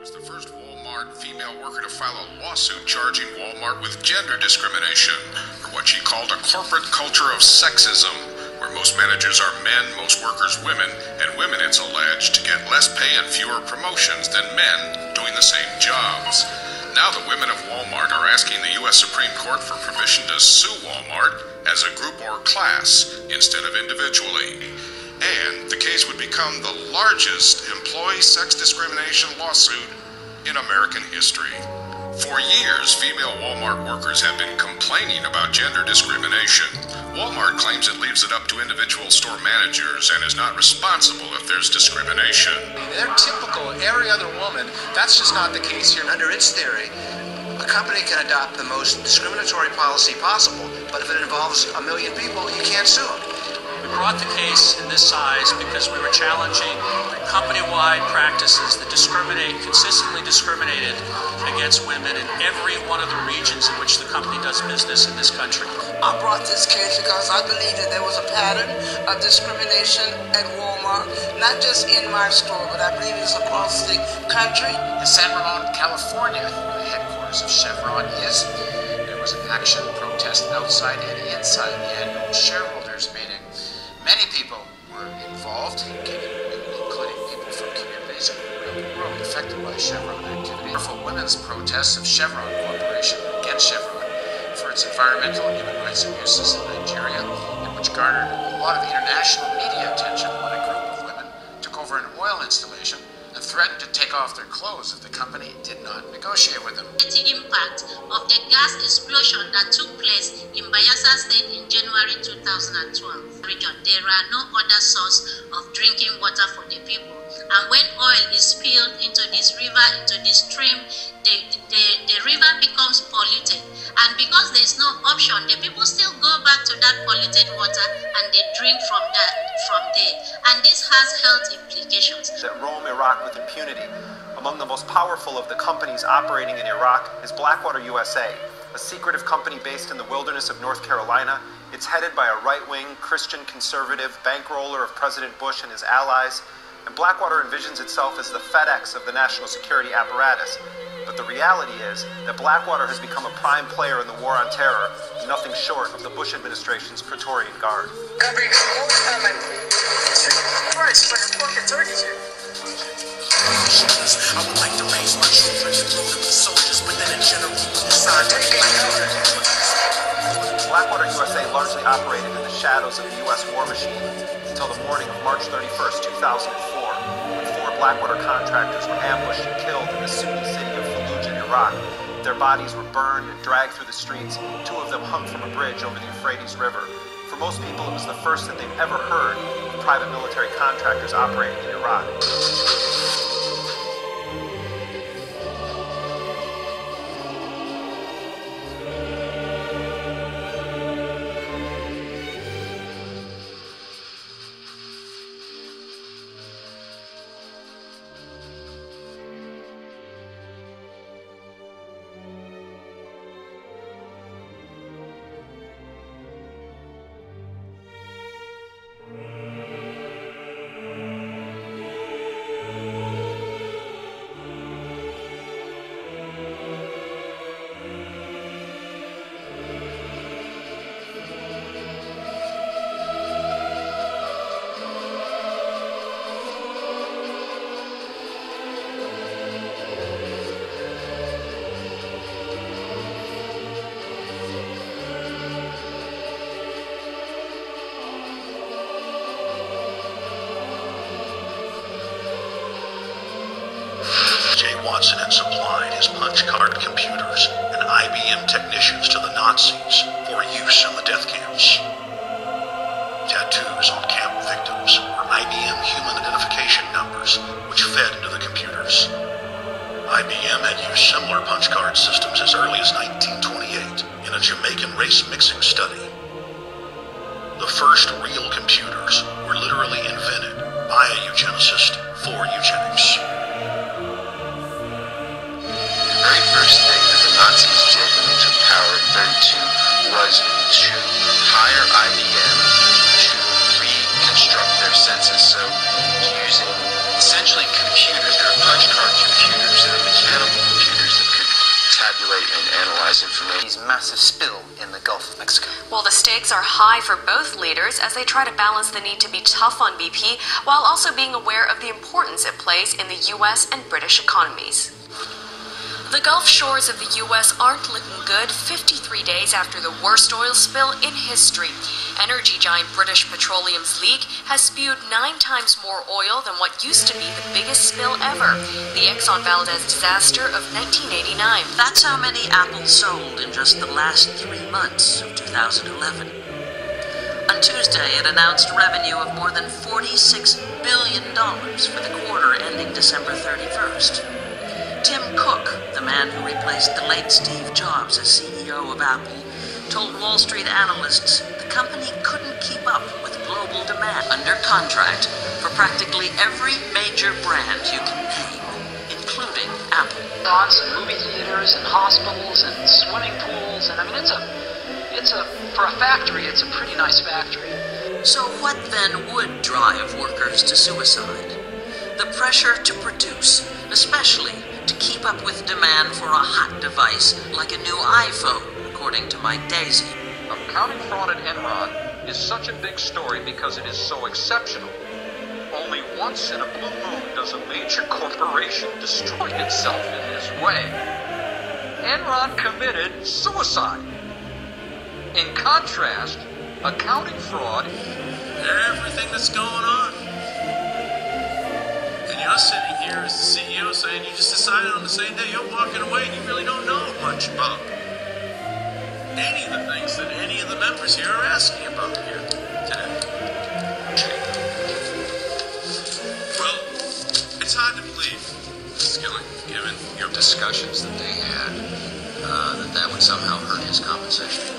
was the first Walmart female worker to file a lawsuit charging Walmart with gender discrimination for what she called a corporate culture of sexism, where most managers are men, most workers women, and women, it's alleged, get less pay and fewer promotions than men doing the same jobs. Now the women of Walmart are asking the U.S. Supreme Court for permission to sue Walmart as a group or class instead of individually. And the case would become the largest employee sex discrimination lawsuit in American history. For years, female Walmart workers have been complaining about gender discrimination. Walmart claims it leaves it up to individual store managers and is not responsible if there's discrimination. They're typical of every other woman. That's just not the case here. Under its theory, a company can adopt the most discriminatory policy possible, but if it involves a million people, you can't sue them. We brought the case in this size because we were challenging company-wide practices that consistently discriminated against women in every one of the regions in which the company does business in this country. I brought this case because I believe that there was a pattern of discrimination at Walmart, not just in my store, but I believe it's across the country. In San Ramon, California, where the headquarters of Chevron is, there was an action protest outside and inside the annual shareholders meeting. Many people were involved, including people from communities around the world affected by Chevron activity. Powerful women's protests of Chevron Corporation against Chevron for its environmental and human rights abuses in Nigeria, and which garnered a lot of international media attention when a group of women took over an oil installation and threatened to take off their clothes if the company did not negotiate with them. The impact of the gas explosion that took place in Bayelsa State in January 2012 region. There are no other source of drinking water for the people. And when oil is spilled into this river, into this stream, the river becomes polluted. And because there is no option, the people still go back to that polluted water and they drink from there. And this has health implications. That roam Iraq with impunity. Among the most powerful of the companies operating in Iraq is Blackwater USA, a secretive company based in the wilderness of North Carolina. It's headed by a right-wing, Christian conservative bankroller of President Bush and his allies. And Blackwater envisions itself as the FedEx of the national security apparatus. But the reality is that Blackwater has become a prime player in the war on terror, nothing short of the Bush administration's Praetorian Guard. I would like to raise my children and grow to be soldiers, but then in general, Blackwater USA largely operated in the shadows of the U.S. war machine until the morning of March 31st, 2004, when 4 Blackwater contractors were ambushed and killed in the Sunni city of Fallujah, Iraq. Their bodies were burned and dragged through the streets, 2 of them hung from a bridge over the Euphrates River. For most people, it was the first that they've ever heard of private military contractors operating in Iraq. Watson had supplied his punch card computers and IBM technicians to the Nazis for use in the death camps. Tattoos on camp victims were IBM human identification numbers, which fed into the computers. IBM had used similar punch card systems as early as 1928 in a Jamaican race mixing study. The first real computers were literally invented by a eugenicist for eugenics. The very first thing that the Nazis did when they took power in 1932 was to hire IBM to reconstruct their census. So using essentially computers, they're punch card computers that are tabulate and analyze information. Massive spill in the Gulf of Mexico. Well, the stakes are high for both leaders as they try to balance the need to be tough on BP while also being aware of the importance it plays in the U.S. and British economies. The Gulf shores of the U.S. aren't looking good 53 days after the worst oil spill in history. Energy giant British Petroleum's leak has spewed 9 times more oil than what used to be the biggest spill ever, the Exxon Valdez disaster of 1989. That's how many Apple sold in just the last 3 months of 2011. On Tuesday, it announced revenue of more than $46 billion for the quarter ending December 31st. Tim Cook, the man who replaced the late Steve Jobs as CEO of Apple, told Wall Street analysts the company couldn't keep up with global demand. Under contract for practically every major brand you can name, including Apple. Restaurants and movie theaters and hospitals and swimming pools, and I mean, for a factory, it's a pretty nice factory. So what then would drive workers to suicide? The pressure to produce, especially to keep up with demand for a hot device like a new iPhone, according to Mike Daisy. Accounting fraud at Enron is such a big story because it is so exceptional. Only once in a blue moon does a major corporation destroy itself in this way. Enron committed suicide. In contrast, accounting fraud, everything that's going on. And you're sitting here as the CEO saying you just decided on the same day you're walking away and you really don't know much about any of the things that any of the members here are asking about here today. Well, it's hard to believe, Skilling, given your discussions that they had, that would somehow hurt his compensation.